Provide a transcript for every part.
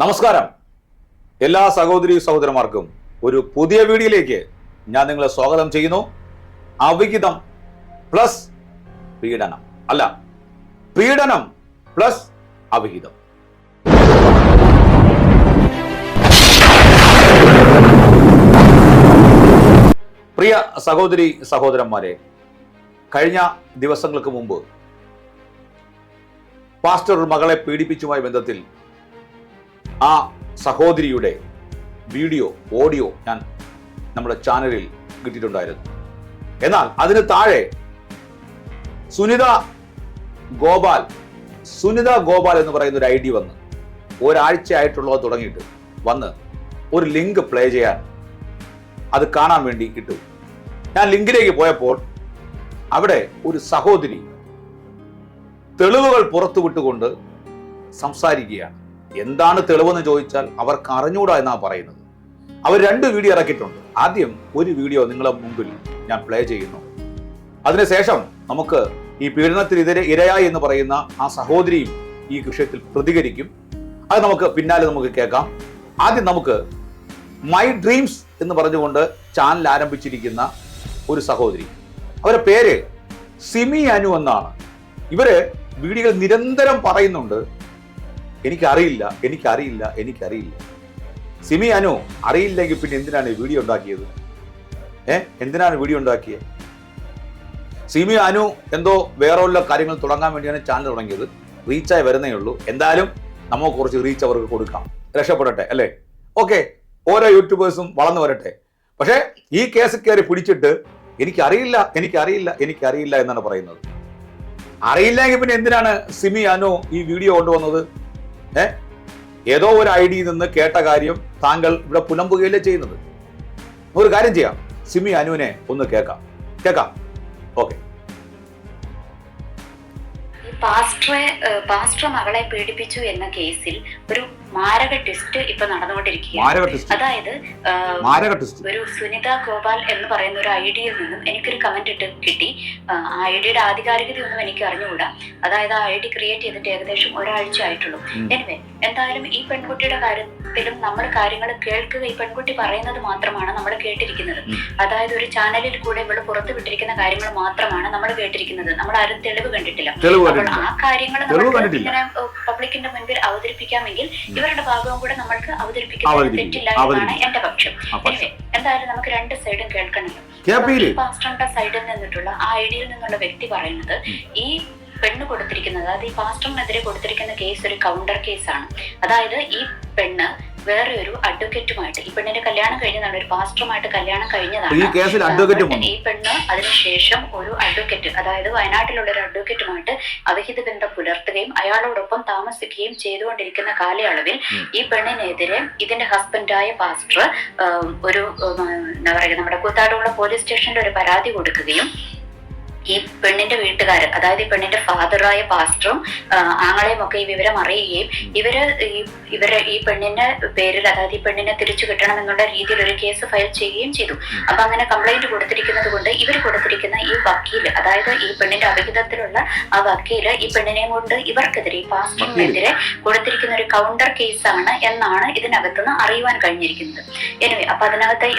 നമസ്കാരം എല്ലാ സഹോദരി സഹോദരന്മാർക്കും ഒരു പുതിയ വീഡിയോയിലേക്ക് ഞാൻ നിങ്ങളെ സ്വാഗതം ചെയ്യുന്നു. അവിഹിതം പ്ലസ് പീഡനം അല്ല, പീഡനം പ്ലസ് അവിഹിതം. പ്രിയ സഹോദരി സഹോദരന്മാരെ, കഴിഞ്ഞ ദിവസങ്ങൾക്ക് മുമ്പ് പാസ്റ്റർ മകളെ പീഡിപ്പിച്ചുമായി ബന്ധത്തിൽ ആ സഹോദരിയുടെ വീഡിയോ ഓഡിയോ ഞാൻ നമ്മുടെ ചാനലിൽ കിട്ടിയിട്ടുണ്ടായിരുന്നു. എന്നാൽ അതിന് താഴെ സുനിത ഗോപാൽ എന്ന് പറയുന്ന ഒരു ID വന്ന് ഒരാഴ്ചയായിട്ടുള്ളത് തുടങ്ങിയിട്ട് വന്ന് ഒരു ലിങ്ക് പ്ലേ ചെയ്യാൻ അത് കാണാൻ വേണ്ടി ഇട്ടു. ഞാൻ ലിങ്കിലേക്ക് പോയപ്പോൾ അവിടെ ഒരു സഹോദരി തെളിവുകൾ പുറത്തുവിട്ടുകൊണ്ട് സംസാരിക്കുകയാണ്. എന്താണ് തെളിവെന്ന് ചോദിച്ചാൽ അവർക്ക് അറിഞ്ഞൂടാ എന്നാണ് പറയുന്നത്. അവർ 2 വീഡിയോ ഇറക്കിയിട്ടുണ്ട്. ആദ്യം ഒരു വീഡിയോ നിങ്ങളെ മുമ്പിൽ ഞാൻ പ്ലേ ചെയ്യുന്നു. അതിനുശേഷം നമുക്ക് ഈ പീഡനത്തിന് ഇരയായി എന്ന് പറയുന്ന ആ സഹോദരിയും ഈ വിഷയത്തിൽ പ്രതികരിക്കും. അത് നമുക്ക് പിന്നാലെ നമുക്ക് കേൾക്കാം. ആദ്യം നമുക്ക് മൈ ഡ്രീംസ് എന്ന് പറഞ്ഞുകൊണ്ട് ചാനൽ ആരംഭിച്ചിരിക്കുന്ന ഒരു സഹോദരി, അവരുടെ പേര് സിമി അനു എന്നാണ്. ഇവര് വീഡിയോകൾ നിരന്തരം പറയുന്നുണ്ട്, എനിക്കറിയില്ല. സിമി അനു അറിയില്ലെങ്കിൽ പിന്നെ എന്തിനാണ് വീഡിയോ ഉണ്ടാക്കിയത്? എന്തിനാണ് വീഡിയോ ഉണ്ടാക്കിയത്? സിമി അനു എന്തോ വേറെ ഉള്ള കാര്യങ്ങൾ തുടങ്ങാൻ വേണ്ടിയാണ് ചാനൽ തുടങ്ങിയത്. റീച്ചായി വരുന്നേ ഉള്ളൂ. എന്തായാലും നമുക്ക് കുറച്ച് റീച്ച് അവർക്ക് കൊടുക്കാം, രക്ഷപ്പെടട്ടെ അല്ലേ? ഓക്കെ, ഓരോ യൂട്യൂബേഴ്സും വളർന്നു വരട്ടെ. പക്ഷേ ഈ കേസ് കയറി പിടിച്ചിട്ട് എനിക്കറിയില്ല എന്നാണ് പറയുന്നത്. അറിയില്ലെങ്കിൽ പിന്നെ എന്തിനാണ് സിമി അനു ഈ വീഡിയോ കൊണ്ടുവന്നത്? ഏതോ ഒരു ഐഡിയിൽ നിന്ന് കേട്ട കാര്യം താങ്കൾ ഇവിടെ പുലമ്പുകയല്ലേ ചെയ്യുന്നത്. ഒരു കാര്യം ചെയ്യാം, സിമി അനുവിനെ ഒന്ന് കേൾക്കാം. ഓക്കെ. പാസ്റ്റർ മകളെ പീഡിപ്പിച്ചു എന്ന കേസിൽ ഒരു മാരക ട്വിസ്റ്റ് ഇപ്പൊ നടന്നുകൊണ്ടിരിക്കുകയാണ്. അതായത് ഒരു സുനിത ഗോപാൽ എന്ന് പറയുന്ന ഒരു ഐഡിയിൽ നിന്നും എനിക്കൊരു കമന്റ് കിട്ടി. ആ ഐഡിയുടെ ആധികാരികതയൊന്നും എനിക്ക് അറിഞ്ഞുകൂടാ. അതായത് ആ ID ക്രിയേറ്റ് ചെയ്തിട്ട് ഏകദേശം ഒരാഴ്ച ആയിട്ടുള്ളൂ. എനിവേ, എന്തായാലും ഈ പെൺകുട്ടിയുടെ കാര്യത്തിലും നമ്മൾ കാര്യങ്ങൾ കേൾക്കുക, ഈ പെൺകുട്ടി പറയുന്നത് മാത്രമാണ് നമ്മൾ കേട്ടിരിക്കുന്നത്. അതായത് ഒരു ചാനലിൽ കൂടെ ഇവള് പുറത്തു വിട്ടിരിക്കുന്ന കാര്യങ്ങൾ മാത്രമാണ് നമ്മൾ കേട്ടിരിക്കുന്നത്. നമ്മൾ ആരും തെളിവ് കണ്ടിട്ടില്ല. അപ്പോൾ ആ കാര്യങ്ങൾ നമ്മൾ ഇങ്ങനെ പബ്ലിക്കിന്റെ മുൻപിൽ അവതരിപ്പിക്കാമെങ്കിൽ ഇവരുടെ ഭാഗവും കൂടെ നമ്മൾക്ക് അവതരിപ്പിക്കുന്നത് തെറ്റില്ല എന്നാണ് എന്റെ പക്ഷം. എന്തായാലും നമുക്ക് 2 സൈഡും കേൾക്കണമല്ലോ. പാസ്റ്ററിന്റെ സൈഡിൽ നിന്നിട്ടുള്ള ആ ഐഡിയിൽ നിന്നുള്ള വ്യക്തി പറയുന്നത് ഈ പെണ്ണ് കൊടുത്തിരിക്കുന്നത്, അതായത് ഈ പാസ്റ്ററിനെതിരെ കൊടുത്തിരിക്കുന്ന കേസ് ഒരു കൗണ്ടർ കേസാണ്. അതായത് ഈ പെണ്ണ് വേറെ ഒരു അഡ്വക്കേറ്റുമായിട്ട്, ഈ പെണ്ണിന്റെ കല്യാണം കഴിഞ്ഞതാണ്, ഒരു പാസ്റ്ററുമായിട്ട് കല്യാണം കഴിഞ്ഞതാണ്. ഈ പെണ്ണ് അതിനുശേഷം ഒരു അഡ്വക്കേറ്റ്, അതായത് വയനാട്ടിലുള്ള ഒരു അഡ്വക്കേറ്റുമായിട്ട് അവിഹിത ബന്ധം പുലർത്തുകയും അയാളോടൊപ്പം താമസിക്കുകയും ചെയ്തുകൊണ്ടിരിക്കുന്ന കാലയളവിൽ ഈ പെണ്ണിനെതിരെ ഇതിന്റെ ഹസ്ബൻഡായ പാസ്റ്റർ ഒരു എന്താ പറയുക, നമ്മുടെ കൂത്താടുകുളം പോലീസ് സ്റ്റേഷനിൽ ഒരു പരാതി കൊടുക്കുകയും ഈ പെണ്ണിന്റെ വീട്ടുകാരൻ, അതായത് ഈ പെണ്ണിന്റെ ഫാദറായ പാസ്റ്ററും ആങ്ങളെയും ഒക്കെ ഈ വിവരം അറിയുകയും ഈ പെണ്ണിന്റെ പേരിൽ, അതായത് ഈ പെണ്ണിനെ തിരിച്ചു കിട്ടണം എന്നുള്ള രീതിയിൽ ഒരു കേസ് ഫയൽ ചെയ്യുകയും ചെയ്തു. അപ്പൊ അങ്ങനെ കംപ്ലൈന്റ് കൊടുത്തിരിക്കുന്നത് കൊണ്ട് ഇവർ കൊടുത്തിരിക്കുന്ന ഈ വക്കീല്, അതായത് ഈ പെണ്ണിന്റെ അവിഹിതത്തിലുള്ള ആ വക്കീല് ഈ പെണ്ണിനെയും കൊണ്ട് ഇവർക്കെതിരെ, ഈ പാസ്റ്ററിനെതിരെ കൊടുത്തിരിക്കുന്ന ഒരു കൗണ്ടർ കേസാണ് എന്നാണ് ഇതിനകത്തുനിന്ന് അറിയുവാൻ കഴിഞ്ഞിരിക്കുന്നത്. എനിവേ, അപ്പൊ അതിനകത്തെ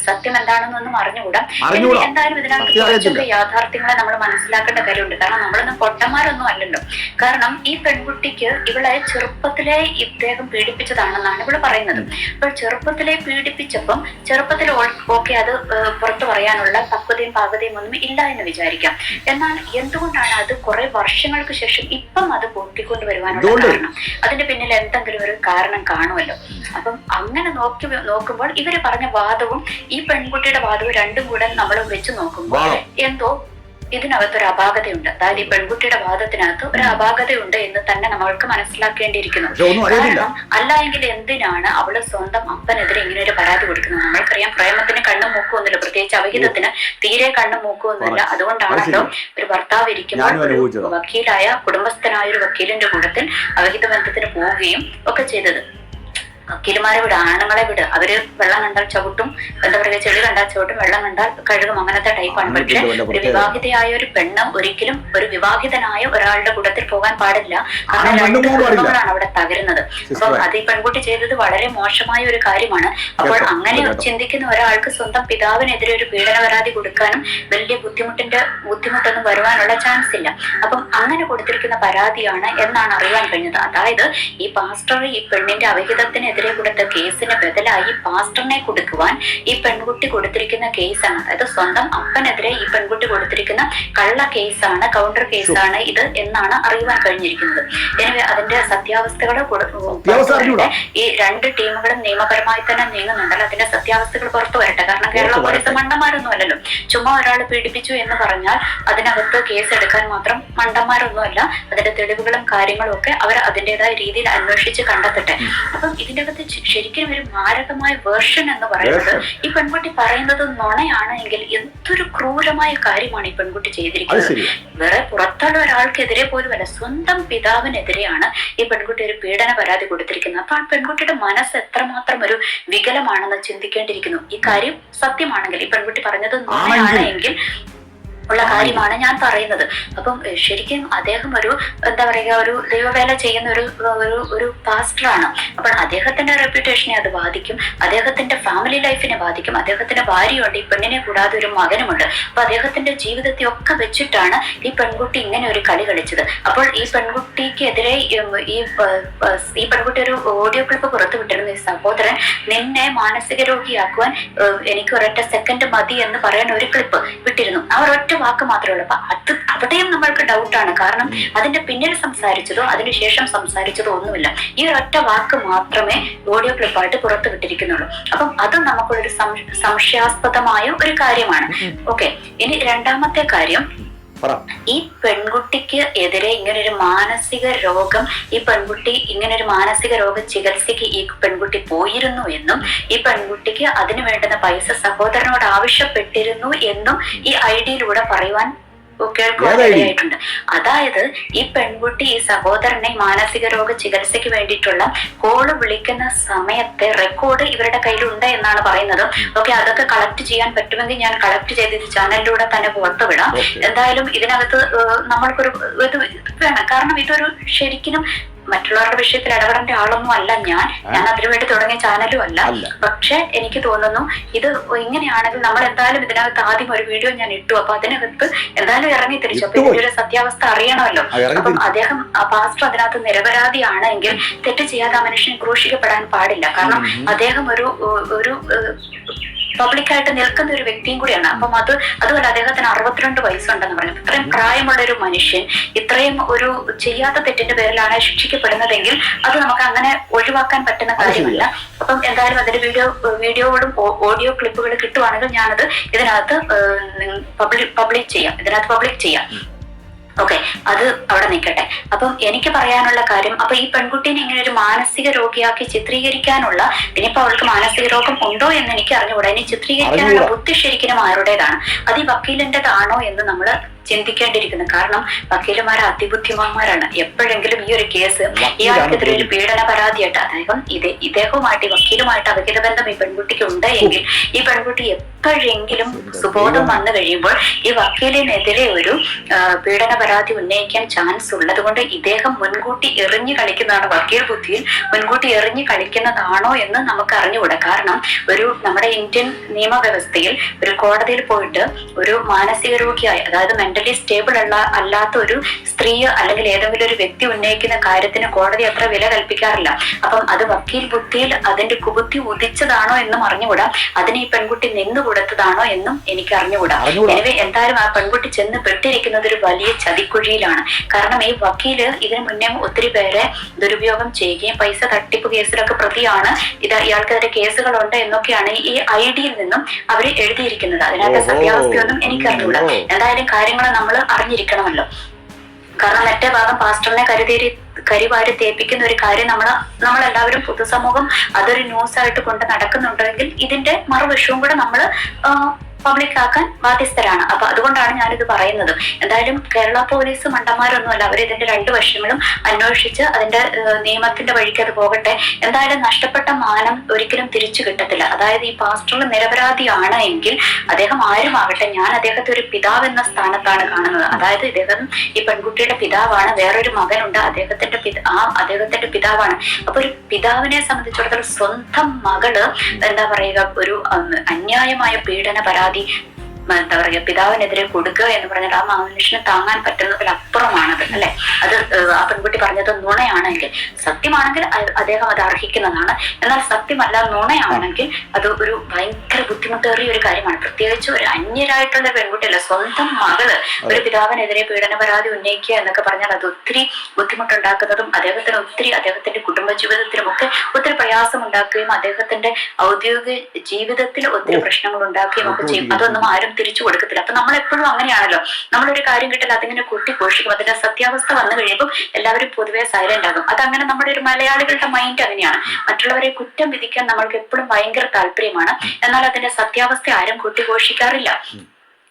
സത്യം എന്താണെന്നൊന്നും അറിഞ്ഞുകൂടാ. എന്തായാലും ഇതിനകത്ത് യാഥാർത്ഥ്യങ്ങൾ നമ്മൾ മനസ്സിലാക്കേണ്ട കാര്യമുണ്ട്. കാരണം നമ്മളൊന്നും പൊട്ടന്മാരൊന്നും അല്ലല്ലോ. കാരണം ഈ പെൺകുട്ടിക്ക് ഇവളെ ചെറുപ്പത്തിലെ ഇദ്ദേഹം പീഡിപ്പിച്ചതാണെന്നാണ് ഇവള് പറയുന്നത്. അപ്പോൾ ചെറുപ്പത്തിലെ പീഡിപ്പിച്ചപ്പം ചെറുപ്പത്തിൽ ഓക്കെ അത് പുറത്തു പറയാനുള്ള പക്വതയും പാകതയും ഒന്നും ഇല്ല എന്ന് വിചാരിക്കാം. എന്നാൽ എന്തുകൊണ്ടാണ് അത് കുറെ വർഷങ്ങൾക്ക് ശേഷം ഇപ്പം അത് പൊട്ടിക്കൊണ്ട് വരുവാനുള്ള കാരണം? അതിന്റെ പിന്നിൽ എന്തെങ്കിലും ഒരു കാരണം കാണുമല്ലോ. അപ്പം അങ്ങനെ നോക്കുമ്പോൾ ഇവര് പറഞ്ഞ വാദവും ഈ പെൺകുട്ടിയുടെ വാദവും രണ്ടും കൂടെ നമ്മൾ വെച്ച് നോക്കുമ്പോൾ എന്തോ ഇതിനകത്തൊരു അപാകതയുണ്ട്. അതായത് ഈ പെൺകുട്ടിയുടെ വാദത്തിനകത്ത് ഒരു അപാകതയുണ്ട് എന്ന് തന്നെ നമ്മൾക്ക് മനസ്സിലാക്കേണ്ടിയിരിക്കുന്നു. കാരണം അല്ല എങ്കിൽ എന്തിനാണ് അവള് സ്വന്തം അപ്പനെതിരെ ഇങ്ങനെ ഒരു പരാതി കൊടുക്കുന്നത്? നമ്മൾക്കറിയാം, പ്രേമത്തിന് കണ്ണും മൂക്കുമൊന്നുമില്ല, പ്രത്യേകിച്ച് അവിഹിതത്തിന് തീരെ കണ്ണും മൂക്കുമൊന്നുമില്ല. അതുകൊണ്ടാണല്ലോ ഒരു ഭർത്താവ് ഇരിക്കുമ്പോൾ വക്കീലായ കുടുംബസ്ഥനായ ഒരു വക്കീലിന്റെ കൂട്ടത്തിൽ അവിഹിത ബന്ധത്തിന് പോവുകയും ഒക്കെ ചെയ്തത്. വക്കീലുമാരെ വിട്, ആണുങ്ങളെ വിട്, അവര് വെള്ളം കണ്ടാൽ ചവിട്ടും, എന്താ പറയുക, ചെളി കണ്ടാൽ ചവിട്ടും, വെള്ളം കണ്ടാൽ കഴുകും, അങ്ങനത്തെ ടൈപ്പാണ്. പക്ഷെ ഒരു വിവാഹിതയായ ഒരു പെണ്ണ് ഒരിക്കലും ഒരു വിവാഹിതനായ ഒരാളുടെ കൂട്ടത്തിൽ പോകാൻ പാടില്ല. കാരണം രണ്ട് കുടുംബങ്ങളാണ് അവിടെ തകരുന്നത്. അപ്പൊ അത് ഈ പെൺകുട്ടി ചെയ്തത് വളരെ മോശമായ ഒരു കാര്യമാണ്. അപ്പോൾ അങ്ങനെ ചിന്തിക്കുന്ന ഒരാൾക്ക് സ്വന്തം പിതാവിനെതിരെ ഒരു പീഡന പരാതി കൊടുക്കാനും വലിയ ബുദ്ധിമുട്ടൊന്നും വരുവാനുള്ള ചാൻസ് ഇല്ല. അപ്പം അങ്ങനെ കൊടുത്തിരിക്കുന്ന പരാതിയാണ് എന്നാണ് അറിയാൻ കഴിഞ്ഞത്. അതായത് ഈ പാസ്റ്റർ ഈ പെണ്ണിന്റെ അവിഹിതത്തിനെതിരെ കൊടുത്ത കേസിന് ബദലായി പാസ്റ്ററിനെ കൊടുക്കുവാൻ ഈ പെൺകുട്ടി കൊടുത്തിരിക്കുന്ന കേസാണ്. അതായത് സ്വന്തം അപ്പനെതിരെ ഈ പെൺകുട്ടി കൊടുത്തിരിക്കുന്ന കള്ള കേസാണ്, കൗണ്ടർ കേസാണ് ഇത് എന്നാണ് അറിയുവാൻ കഴിഞ്ഞിരിക്കുന്നത്. எனவே അതിന്റെ സത്യാവസ്ഥകൾ ഈ രണ്ട് ടീമുകളും നിയമപരമായി തന്നെ നീങ്ങുന്നുണ്ടല്ലോ. അതിന്റെ സത്യാവസ്ഥകൾ പുറത്തു വരട്ടെ. കാരണം കേരള പോലീസ് മണ്ടന്മാരൊന്നും അല്ലല്ലോ. ചുമ്മാ ഒരാൾ പീഡിപ്പിച്ചു എന്ന് പറഞ്ഞാൽ അതിനകത്ത് കേസ് എടുക്കാൻ മാത്രം മണ്ടന്മാരൊന്നുമല്ല. അതിന്റെ തെളിവുകളും കാര്യങ്ങളും ഒക്കെ അവർ അതിൻ്റെതായ രീതിയിൽ അന്വേഷിച്ച് കണ്ടെത്തട്ടെ. അപ്പം ഇതിന്റെ അകത്ത് ശരിക്കും ഒരു മാരകമായ വേർഷൻ എന്ന് പറയുന്നത് ഈ പെൺകുട്ടി പറയുന്നത് നുണയാണ് എങ്കിൽ എന്തൊരു ക്രൂരമായ കാര്യമാണ് ഈ പെൺകുട്ടി ചെയ്തിരിക്കുന്നത്. വേറെ പുറത്തുള്ള ഒരാൾക്കെതിരെ പോലും അല്ല, സ്വന്തം പിതാവിനെതിരെയാണ് ഈ പെൺകുട്ടി ഒരു പീഡന പരാതി കൊടുത്തിരിക്കുന്നത്. അപ്പൊ ആ പെൺകുട്ടിയുടെ മനസ്സ് എത്രമാത്രം ഒരു വികലമാണെന്ന് ചിന്തിക്കേണ്ടിയിരിക്കുന്നു. ഈ കാര്യം സത്യമാണെങ്കിൽ, ഈ പെൺകുട്ടി പറഞ്ഞത് നുണയാണ് എങ്കിൽ ഉള്ള കാര്യമാണ് ഞാൻ പറയുന്നത്. അപ്പം ശരിക്കും അദ്ദേഹം ഒരു എന്താ പറയുക, ഒരു ദൈവവേല ചെയ്യുന്ന ഒരു പാസ്റ്ററാണ്. അപ്പോൾ അദ്ദേഹത്തിന്റെ റെപ്യൂട്ടേഷനെ അത് ബാധിക്കും, അദ്ദേഹത്തിന്റെ ഫാമിലി ലൈഫിനെ ബാധിക്കും. അദ്ദേഹത്തിന്റെ ഭാര്യയുണ്ട്, ഈ പെണ്ണിനെ കൂടാതെ ഒരു മകനുമുണ്ട്. അപ്പൊ അദ്ദേഹത്തിന്റെ ജീവിതത്തെ ഒക്കെ വെച്ചിട്ടാണ് ഈ പെൺകുട്ടി ഇങ്ങനെ ഒരു കളി കളിച്ചത്. അപ്പോൾ ഈ പെൺകുട്ടിക്കെതിരെ ഈ പെൺകുട്ടി ഒരു ഓഡിയോ ക്ലിപ്പ് പുറത്തു വിട്ടിരുന്നു. ഈ സഹോദരൻ നിന്നെ മാനസിക രോഗിയാക്കുവാൻ എനിക്ക് ഒരൊറ്റ സെക്കൻഡ് മതി എന്ന് പറയാൻ ഒരു ക്ലിപ്പ് വിട്ടിരുന്നു. ആ ഒരൊറ്റ വാക്ക് മാത്രമേ ഉള്ളൂ. അപ്പൊ അവിടെയും നമ്മൾക്ക് ഡൗട്ടാണ്. കാരണം അതിന്റെ പിന്നിൽ സംസാരിച്ചതോ അതിനുശേഷം സംസാരിച്ചതോ ഒന്നുമില്ല. ഈ ഒരൊറ്റ വാക്ക് മാത്രമേ ഓഡിയോ ക്ലിപ്പായിട്ട് പുറത്തു വിട്ടിരിക്കുന്നുള്ളൂ. അപ്പം അത് നമുക്കൊരു സംശയാസ്പദമായ ഒരു കാര്യമാണ്. ഓക്കെ, ഇനി രണ്ടാമത്തെ കാര്യം, ഈ പെൺകുട്ടിക്ക് എതിരെ ഇങ്ങനൊരു മാനസിക രോഗം, ഈ പെൺകുട്ടി ഇങ്ങനൊരു മാനസിക രോഗ ചികിത്സയ്ക്ക് ഈ പെൺകുട്ടി പോയിരുന്നു എന്നും ഈ പെൺകുട്ടിക്ക് അതിനു വേണ്ടുന്ന പൈസ സഹോദരനോട് ആവശ്യപ്പെട്ടിരുന്നു എന്നും ഈ ഐഡിയിലൂടെ പറയുവാൻ കേൾക്കുവാനിടയായിട്ടുണ്ട്. അതായത് ഈ പെൺകുട്ടി ഈ സഹോദരനെ മാനസിക രോഗ ചികിത്സയ്ക്ക് വേണ്ടിയിട്ടുള്ള കോള് വിളിക്കുന്ന സമയത്തെ റെക്കോർഡ് ഇവരുടെ കയ്യിലുണ്ട് എന്നാണ് പറയുന്നത്. ഓക്കെ, അതൊക്കെ കളക്ട് ചെയ്യാൻ പറ്റുമെങ്കിൽ ഞാൻ കളക്ട് ചെയ്ത് ചാനലിലൂടെ തന്നെ പുറത്തു വിടാം. എന്തായാലും ഇതിനകത്ത് നമ്മൾക്കൊരു ഇത് വേണം. കാരണം ഇതൊരു ശരിക്കും മറ്റുള്ളവരുടെ വിഷയത്തിൽ ഇടപെടേണ്ട ആളൊന്നും അല്ല ഞാൻ അതിനുവേണ്ടി തുടങ്ങിയ ചാനലും അല്ല. പക്ഷെ എനിക്ക് തോന്നുന്നു ഇത് ഇങ്ങനെയാണെങ്കിൽ നമ്മൾ എന്തായാലും ഇതിനകത്ത് ആദ്യം ഒരു വീഡിയോ ഞാൻ ഇട്ടു. അപ്പൊ അതിനകത്ത് എന്തായാലും ഇറങ്ങി തിരിച്ചു. അപ്പൊ ഇതിന്റെ സത്യാവസ്ഥ അറിയണമല്ലോ. അപ്പം അദ്ദേഹം പാസ്റ്റർ അതിനകത്ത് നിരപരാധിയാണെങ്കിൽ തെറ്റ് ചെയ്യാതെ ആ മനുഷ്യൻ ക്രൂശിക്കപ്പെടാൻ പാടില്ല. കാരണം അദ്ദേഹം ഒരു പബ്ലിക്കായിട്ട് നിൽക്കുന്ന ഒരു വ്യക്തിയും കൂടിയാണ്. അപ്പം അതുപോലെ അദ്ദേഹത്തിന് 62 വയസ്സുണ്ടെന്ന് പറഞ്ഞു. ഇത്രയും പ്രായമുള്ള ഒരു മനുഷ്യൻ ഇത്രയും ഒരു ചെയ്യാത്ത തെറ്റിന്റെ പേരിലാണ് ശിക്ഷിക്കപ്പെടുന്നതെങ്കിൽ അത് നമുക്ക് അങ്ങനെ ഒഴിവാക്കാൻ പറ്റുന്ന കാര്യമല്ല. അപ്പം എന്തായാലും അതിന്റെ വീഡിയോകളും ഓഡിയോ ക്ലിപ്പുകൾ കിട്ടുവാണെങ്കിൽ ഞാനത് ഇതിനകത്ത് പബ്ലിക് ചെയ്യാം. ഓക്കെ, അത് അവിടെ നിൽക്കട്ടെ. അപ്പം എനിക്ക് പറയാനുള്ള കാര്യം, അപ്പൊ ഈ പെൺകുട്ടീനെ ഇങ്ങനെ ഒരു മാനസിക രോഗിയാക്കി ചിത്രീകരിക്കാനുള്ള, ഇനിയിപ്പോ അവൾക്ക് മാനസിക രോഗം ഉണ്ടോ എന്ന് എനിക്ക് അറിഞ്ഞുകൂടാ. ഇനി ചിത്രീകരിക്കാനുള്ള ബുദ്ധി ശരിക്കും ആരുടേതാണ്? അത് ഈ വക്കീലിന്റേതാണോ എന്ന് നമ്മൾ ചിന്തിക്കേണ്ടിയിരിക്കുന്നു. കാരണം വക്കീലുമാർ അതിബുദ്ധിമാന്മാരാണ്. എപ്പോഴെങ്കിലും ഈ ഒരു കേസ് ഇയാൾക്കെതിരെ ഒരു പീഡന പരാതിയായിട്ട്, അതായത് ഇദ്ദേഹവുമായിട്ട് ഈ വക്കീലുമായിട്ട് അവിഹിത ബന്ധം ഈ പെൺകുട്ടിക്ക് ഉണ്ട് എങ്കിൽ ഈ പെൺകുട്ടി എപ്പോഴെങ്കിലും സുബോധം വന്നു കഴിയുമ്പോൾ ഈ വക്കീലിനെതിരെ ഒരു പീഡന പരാതി ഉന്നയിക്കാൻ ചാൻസ് ഉള്ളത് കൊണ്ട് ഇദ്ദേഹം മുൻകൂട്ടി എറിഞ്ഞു കളിക്കുന്നതാണ്, വക്കീൽ ബുദ്ധിയിൽ മുൻകൂട്ടി എറിഞ്ഞു കളിക്കുന്നതാണോ എന്ന് നമുക്ക് അറിഞ്ഞുകൂടാ. കാരണം നമ്മുടെ ഇന്ത്യൻ നിയമവ്യവസ്ഥയിൽ ഒരു കോടതിയിൽ പോയിട്ട് ഒരു മാനസിക രോഗിയായ, അതായത് മെന്റലി സ്റ്റേബിൾ അല്ലാത്ത ഒരു സ്ത്രീ അല്ലെങ്കിൽ ഏതെങ്കിലും ഒരു വ്യക്തി ഉന്നയിക്കുന്ന കാര്യത്തിന് കോടതി അത്ര വില കൽപ്പിക്കാറില്ല. അപ്പം അത് വക്കീൽ ബുദ്ധിയിൽ അതിന്റെ കുബുദ്ധി ഉദിച്ചതാണോ എന്നും അറിഞ്ഞുകൂടാ. അതിന് ഈ പെൺകുട്ടി നിന്നു കൊടുത്തതാണോ എന്നും എനിക്ക് അറിഞ്ഞുകൂടാ. எனவே എന്തായാലും ആ പെൺകുട്ടി ചെന്ന് പെട്ടിരിക്കുന്നത് ഒരു വലിയ ചതിക്കുഴിയിലാണ്. കാരണം ഈ വക്കീല് ഇതിനു മുന്നേ ഒത്തിരി പേരെ ദുരുപയോഗം ചെയ്യുകയും പൈസ തട്ടിപ്പ് കേസിലൊക്കെ പ്രതിയാണ്, ഇയാൾക്കെതിരെ കേസുകളുണ്ട് എന്നൊക്കെയാണ് ഈ ഐഡിയിൽ നിന്നും അവർ എഴുതിയിരിക്കുന്നത്. അതിനകത്തെ സത്യാവസ്ഥയൊന്നും എനിക്കറിഞ്ഞൂടാ. എന്തായാലും കാര്യങ്ങൾ നമ്മൾ അറിഞ്ഞിരിക്കണമല്ലോ. കാരണം മറ്റേ ഭാഗം പാസ്റ്ററിനെ കരിവാരി തേപ്പിക്കുന്ന ഒരു കാര്യം നമ്മളെല്ലാവരും പൊതുസമൂഹം അതൊരു ന്യൂസ് ആയിട്ട് കൊണ്ട് നടക്കുന്നുണ്ടെങ്കിൽ ഇതിന്റെ മറുവശവും കൂടെ നമ്മൾ പബ്ലിക് ആക്കാൻ ബാധ്യസ്ഥരാണ്. അപ്പൊ അതുകൊണ്ടാണ് ഞാനിത് പറയുന്നത്. എന്തായാലും കേരള പോലീസ് മണ്ടന്മാരൊന്നുമല്ല, അവർ ഇതിന്റെ രണ്ട് വശങ്ങളും അന്വേഷിച്ച് അതിന്റെ നിയമത്തിന്റെ വഴിക്ക് അത് പോകട്ടെ. എന്തായാലും നഷ്ടപ്പെട്ട മാനം ഒരിക്കലും തിരിച്ചു കിട്ടത്തില്ല. അതായത് ഈ പാസ്റ്റർ നിരപരാധിയാണ് എങ്കിൽ അദ്ദേഹം ആരുമാകട്ടെ, ഞാൻ അദ്ദേഹത്തെ ഒരു പിതാവ് എന്ന സ്ഥാനത്താണ് കാണുന്നത്. അതായത് ഇദ്ദേഹം ഈ പെൺകുട്ടിയുടെ പിതാവാണ്, വേറൊരു മകനുണ്ട്, അദ്ദേഹത്തിന്റെ പിതാവാണ്. അപ്പൊ ഒരു പിതാവിനെ സംബന്ധിച്ചിടത്തോളം സ്വന്തം മകള് എന്താ പറയുക ഒരു അന്യായമായ പീഡന പരാതി എന്താ പറയുക പിതാവിനെതിരെ കൊടുക്കുക എന്ന് പറഞ്ഞാൽ ആ മനുഷ്യന് താങ്ങാൻ പറ്റുന്നതിലപ്പുറമാണത് അല്ലെ. അത് ആ പെൺകുട്ടി പറഞ്ഞത് നുണയാണെങ്കിൽ, സത്യമാണെങ്കിൽ അദ്ദേഹം അത് അർഹിക്കുന്നതാണ്. എന്നാൽ സത്യമല്ല, നുണയാണെങ്കിൽ അത് ഒരു ഭയങ്കര ബുദ്ധിമുട്ടേറിയ ഒരു കാര്യമാണ്. പ്രത്യേകിച്ച് ഒരു അന്യരായിട്ടുള്ള പെൺകുട്ടിയല്ല, സ്വന്തം മകള് ഒരു പിതാവിനെതിരെ പീഡന പരാതി ഉന്നയിക്കുക എന്നൊക്കെ പറഞ്ഞാൽ അത് ഒത്തിരി ബുദ്ധിമുട്ടുണ്ടാക്കുന്നതും അദ്ദേഹത്തിന്റെ കുടുംബ ജീവിതത്തിലും ഒക്കെ ഒത്തിരി പ്രയാസം ഉണ്ടാക്കുകയും അദ്ദേഹത്തിന്റെ ഔദ്യോഗിക ജീവിതത്തിൽ ഒത്തിരി പ്രശ്നങ്ങൾ ഉണ്ടാക്കുകയും ഒക്കെ ചെയ്യും. അതൊന്നും ആരും തിരിച്ചു കൊടുക്കത്തില്ല. അപ്പൊ നമ്മൾ എപ്പോഴും അങ്ങനെയാണല്ലോ, നമ്മളൊരു കാര്യം കിട്ടില്ല അതിങ്ങനെ കുട്ടിഘോഷിക്കും. അതിന്റെ സത്യാവസ്ഥ വന്നു കഴിയുമ്പോൾ എല്ലാവരും പൊതുവെ സൈലന്റ് ആകും. അതങ്ങനെ നമ്മുടെ ഒരു മലയാളികളുടെ മൈൻഡ് അങ്ങനെയാണ്. മറ്റുള്ളവരെ കുറ്റം വിധിക്കാൻ നമ്മൾക്ക് എപ്പോഴും ഭയങ്കര താല്പര്യമാണ്. എന്നാൽ അതിന്റെ സത്യാവസ്ഥ ആരും കുട്ടിഘോഷിക്കാറില്ല.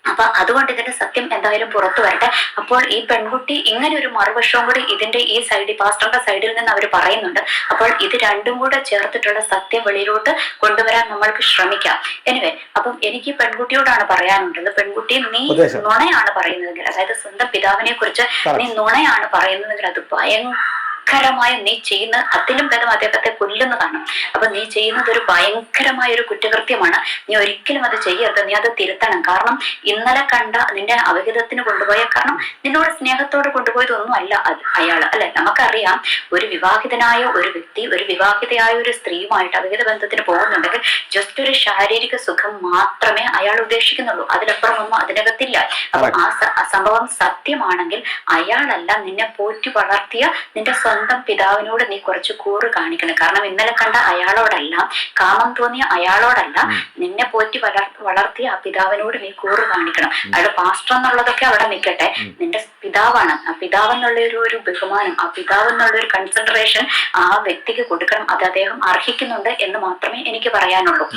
അപ്പൊ അതുകൊണ്ട് ഇതിന്റെ സത്യം എന്തായാലും പുറത്തു വരട്ടെ. അപ്പോൾ ഈ പെൺകുട്ടി ഇങ്ങനെ ഒരു മറുവശവും കൂടി ഇതിന്റെ ഈ സൈഡിൽ പാസ്റ്ററിന്റെ സൈഡിൽ നിന്ന് അവർ പറയുന്നുണ്ട്. അപ്പോൾ ഇത് രണ്ടും കൂടെ ചേർത്തിട്ടുള്ള സത്യം വെളിയിലോട്ട് കൊണ്ടുവരാൻ നമ്മൾക്ക് ശ്രമിക്കാം. എനിവേ, അപ്പം എനിക്ക് പെൺകുട്ടിയോടാണ് പറയാനുള്ളത്, പെൺകുട്ടി നീ നുണയാണ് പറയുന്നതെങ്കിൽ, അതായത് സ്വന്തം പിതാവിനെ കുറിച്ച് നീ നുണയാണ് പറയുന്നതെങ്കിൽ അത് ഭയങ്കരമായ നീ ചെയ്യുന്ന അതിലും ഭേദം അദ്ദേഹത്തെ കൊല്ലുന്നതാണ്. അപ്പൊ നീ ചെയ്യുന്നത് ഒരു ഭയങ്കരമായ ഒരു കുറ്റകൃത്യമാണ്. നീ ഒരിക്കലും അത് ചെയ്യരുത്, നീ അത് തിരുത്തണം. കാരണം ഇന്നലെ കണ്ട നിന്റെ അവിഹിതത്തിന് കൊണ്ടുപോയ, കാരണം നിന്നോട് സ്നേഹത്തോടെ കൊണ്ടുപോയതൊന്നും അല്ല അയാള് അല്ലെ. നമുക്കറിയാം, ഒരു വിവാഹിതനായ ഒരു വ്യക്തി ഒരു വിവാഹിതയായ ഒരു സ്ത്രീയുമായിട്ട് അവിഹിത ബന്ധത്തിന് പോകുന്നുണ്ടെങ്കിൽ ജസ്റ്റ് ഒരു ശാരീരിക സുഖം മാത്രമേ അയാൾ ഉദ്ദേശിക്കുന്നുള്ളൂ, അതിലപ്പുറം ഒന്നും അതിനകത്തില്ല. അപ്പൊ ആ സംഭവം സത്യമാണെങ്കിൽ അയാളല്ല, നിന്നെ പോറ്റി വളർത്തിയ നിന്റെ സ്വന്തം പിതാവിനോട് നീ കുറച്ച് കൂറ് കാണിക്കണം. കാരണം ഇന്നലെ കണ്ട അയാളോടല്ല, കാമം തോന്നിയ അയാളോടല്ല, നിന്നെ പോറ്റി വളർത്തിയ ആ പിതാവിനോട് നീ കൂറ് കാണിക്കണം. അയാൾ പാസ്റ്റർ എന്നുള്ളതൊക്കെ അവിടെ നിൽക്കട്ടെ, നിന്റെ പിതാവാണ്. ആ പിതാവ് എന്നുള്ള ഒരു ബഹുമാനം, ആ പിതാവ് എന്നുള്ള ഒരു കൺസിഡറേഷൻ ആ വ്യക്തിക്ക് കൊടുക്കണം. അത് അദ്ദേഹം അർഹിക്കുന്നുണ്ട് എന്ന് മാത്രമേ എനിക്ക് പറയാനുള്ളൂ.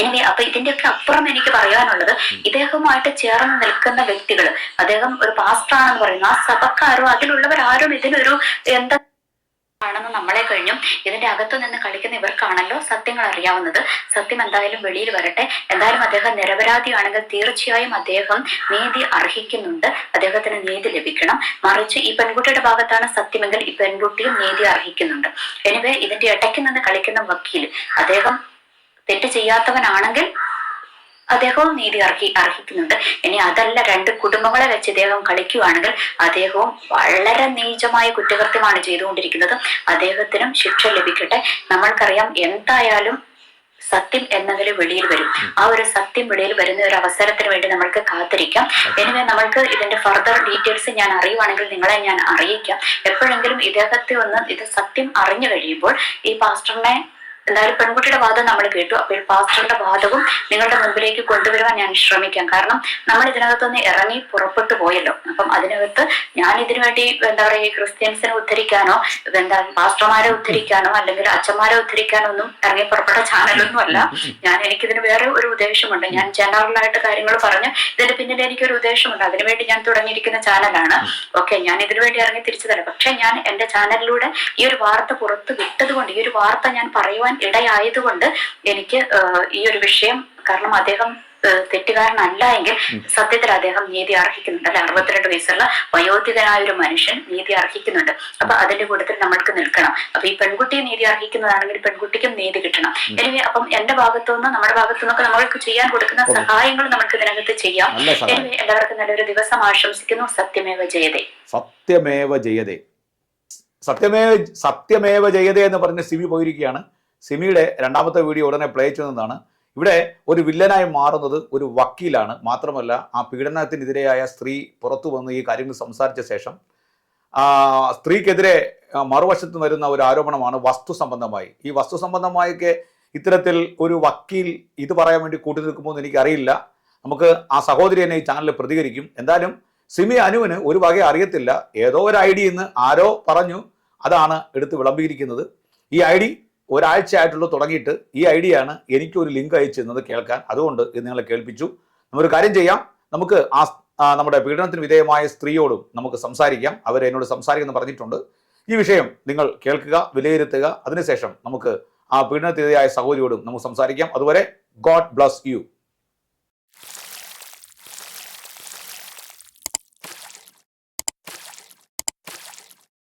ഇനി അപ്പൊ ഇതിന്റെയൊക്കെ അപ്പുറം എനിക്ക് പറയാനുള്ളത്, ഇദ്ദേഹവുമായിട്ട് ചേർന്ന് നിൽക്കുന്ന വ്യക്തികൾ, അദ്ദേഹം ഒരു പാസ്റ്റർ ആണെന്ന് പറയുന്നു, ആ സഭക്കാരോ അതിലുള്ളവരാരും ഇതിനൊരു എന്താ ആണെന്ന് നമ്മളെ കഴിഞ്ഞും ഇതിന്റെ അകത്തു നിന്ന് കളിക്കുന്ന ഇവർക്കാണല്ലോ സത്യങ്ങൾ അറിയാവുന്നത്. സത്യം എന്തായാലും വെളിയിൽ വരട്ടെ. എന്തായാലും അദ്ദേഹം നിരപരാധിയാണെങ്കിൽ തീർച്ചയായും അദ്ദേഹം നീതി അർഹിക്കുന്നുണ്ട്, അദ്ദേഹത്തിന് നീതി ലഭിക്കണം. മറിച്ച് ഈ പെൺകുട്ടിയുടെ ഭാഗത്താണ് സത്യമെങ്കിൽ ഈ പെൺകുട്ടിയും നീതി അർഹിക്കുന്നുണ്ട്. എനിവേ, ഇതിന്റെ ഇടയ്ക്ക് നിന്ന് കളിക്കുന്ന വക്കീൽ, അദ്ദേഹം തെറ്റ് ചെയ്യാത്തവനാണെങ്കിൽ അദ്ദേഹവും നീതി അർഹിക്കുന്നുണ്ട്. ഇനി അതല്ല, രണ്ട് കുടുംബങ്ങളെ വെച്ച് ഇദ്ദേഹം കളിക്കുകയാണെങ്കിൽ അദ്ദേഹവും വളരെ നീചമായ കുറ്റകൃത്യമാണ് ചെയ്തുകൊണ്ടിരിക്കുന്നത്. അദ്ദേഹത്തിനും ശിക്ഷ ലഭിക്കട്ടെ. നമ്മൾക്കറിയാം, എന്തായാലും സത്യം എന്നതിൽ വെളിയിൽ വരും. ആ ഒരു സത്യം വെളിയിൽ വരുന്ന ഒരു അവസരത്തിന് വേണ്ടി നമ്മൾക്ക് കാത്തിരിക്കാം. എനിവേ, നമ്മൾക്ക് ഇതിന്റെ ഫർദർ ഡീറ്റെയിൽസ് ഞാൻ അറിയുവാണെങ്കിൽ നിങ്ങളെ ഞാൻ അറിയിക്കാം. എപ്പോഴെങ്കിലും ഇദ്ദേഹത്തെ ഇത് സത്യം അറിഞ്ഞു കഴിയുമ്പോൾ ഈ പാസ്റ്ററിനെ, എന്തായാലും പെൺകുട്ടിയുടെ വാദം നമ്മൾ കേട്ടു, അപ്പോൾ പാസ്റ്ററിന്റെ വാദവും നിങ്ങളുടെ മുമ്പിലേക്ക് കൊണ്ടുവരുവാൻ ഞാൻ ശ്രമിക്കാം. കാരണം നമ്മൾ ഇതിനകത്തൊന്ന് ഇറങ്ങി പുറപ്പെട്ടു പോയല്ലോ. അപ്പം അതിനകത്ത് ഞാൻ ഇതിനു വേണ്ടി എന്താ പറയുക ക്രിസ്ത്യൻസിനെ ഉദ്ധരിക്കാനോ പാസ്റ്റർമാരെ ഉദ്ധരിക്കാനോ അല്ലെങ്കിൽ അച്ഛന്മാരെ ഉദ്ധരിക്കാനോ ഒന്നും ഇറങ്ങി പുറപ്പെട്ട ചാനലൊന്നും അല്ല. എനിക്കിതിന് വേറെ ഒരു ഉദ്ദേശമുണ്ട്. ഞാൻ ജനറലായിട്ട് കാര്യങ്ങൾ പറഞ്ഞ് ഇതിന്റെ പിന്നിൽ എനിക്കൊരു ഉദ്ദേശമുണ്ട്. അതിനുവേണ്ടി ഞാൻ തുടങ്ങിയിരിക്കുന്ന ചാനലാണ്. ഓക്കെ, ഞാൻ ഇതിനു വേണ്ടി ഇറങ്ങി തിരിച്ചതല്ല. പക്ഷെ ഞാൻ എന്റെ ചാനലിലൂടെ ഈ ഒരു വാർത്ത പുറത്ത് വിട്ടതുകൊണ്ട്, ഈ ഒരു വാർത്ത ഞാൻ പറയുവാൻ ഇടയായതുകൊണ്ട് എനിക്ക് ഈ ഒരു വിഷയം, കാരണം അദ്ദേഹം തെറ്റുകാരനല്ല എങ്കിൽ സത്യത്തിൽ അദ്ദേഹം നീതി അർഹിക്കുന്നുണ്ട് അല്ലെ. 62 വയസ്സുള്ള വയോധികനായ ഒരു മനുഷ്യൻ നീതി അർഹിക്കുന്നുണ്ട്. അപ്പൊ അതിന്റെ കൂട്ടത്തിൽ നമ്മൾക്ക് നിൽക്കണം. അപ്പൊ ഈ പെൺകുട്ടിയെ നീതി അർഹിക്കുന്നതാണെങ്കിൽ പെൺകുട്ടിക്കും നീതി കിട്ടണം. എനിവേ, അപ്പം എന്റെ ഭാഗത്തുനിന്ന് നമ്മുടെ ഭാഗത്തുനിന്നൊക്കെ നമ്മൾക്ക് ചെയ്യാൻ കൊടുക്കുന്ന സഹായങ്ങൾ നമുക്ക് ഇതിനകത്ത് ചെയ്യാം. എനിവേ, എല്ലാവർക്കും നല്ലൊരു ദിവസം ആശംസിക്കുന്നു. സത്യമേവ ജയതേ. സത്യമേവ ജയതേ. സത്യമേവ ജയതേ എന്ന് പറഞ്ഞ് സിമി പോയിരിക്കുകയാണ്. സിമിയുടെ രണ്ടാമത്തെ വീഡിയോ ഉടനെ പ്ലേ ചെയ്യുന്നതാണ്. ഇവിടെ ഒരു വില്ലനായി മാറുന്നത് ഒരു വക്കീലാണ്. മാത്രമല്ല, ആ പീഡനത്തിനെതിരെയായ സ്ത്രീ പുറത്തു വന്ന് ഈ കാര്യങ്ങൾ സംസാരിച്ച ശേഷം സ്ത്രീക്കെതിരെ മറുവശത്ത് വരുന്ന ഒരു ആരോപണമാണ് വസ്തു സംബന്ധമായി. ഈ വസ്തു സംബന്ധമായൊക്കെ ഇത്തരത്തിൽ ഒരു വക്കീൽ ഇത് പറയാൻ വേണ്ടി കൂട്ടി നിൽക്കുമോ എന്ന് എനിക്കറിയില്ല. നമുക്ക് ആ സഹോദരി തന്നെ ഈ ചാനലിൽ പ്രതികരിക്കും. എന്തായാലും സിമി അനുവിന് ഒരു വക അറിയത്തില്ല. ഏതോ ഒരു ഐ ഡി എന്ന് ആരോ പറഞ്ഞു, അതാണ് എടുത്ത് വിളമ്പിയിരിക്കുന്നത്. ഈ ഐ ഡി ഒരാഴ്ചയായിട്ടുള്ള തുടങ്ങിയിട്ട് ഈ ഐഡിയാണ് എനിക്കൊരു ലിങ്ക് അയച്ചു തന്നത് കേൾക്കാൻ. അതുകൊണ്ട് ഇത് നിങ്ങളെ കേൾപ്പിച്ചു. നമ്മളൊരു കാര്യം ചെയ്യാം, നമുക്ക് നമ്മുടെ പീഡനത്തിന് വിധേയമായ സ്ത്രീയോടും നമുക്ക് സംസാരിക്കാം. അവർ എന്നോട് സംസാരിക്കുമെന്ന് പറഞ്ഞിട്ടുണ്ട്. ഈ വിഷയം നിങ്ങൾ കേൾക്കുക, വിലയിരുത്തുക. അതിനുശേഷം നമുക്ക് ആ പീഡനത്തിന് വിധേയമായ സഹോദരിയോടും നമുക്ക് സംസാരിക്കാം. അതുവരെ ഗോഡ് ബ്ലസ് യു.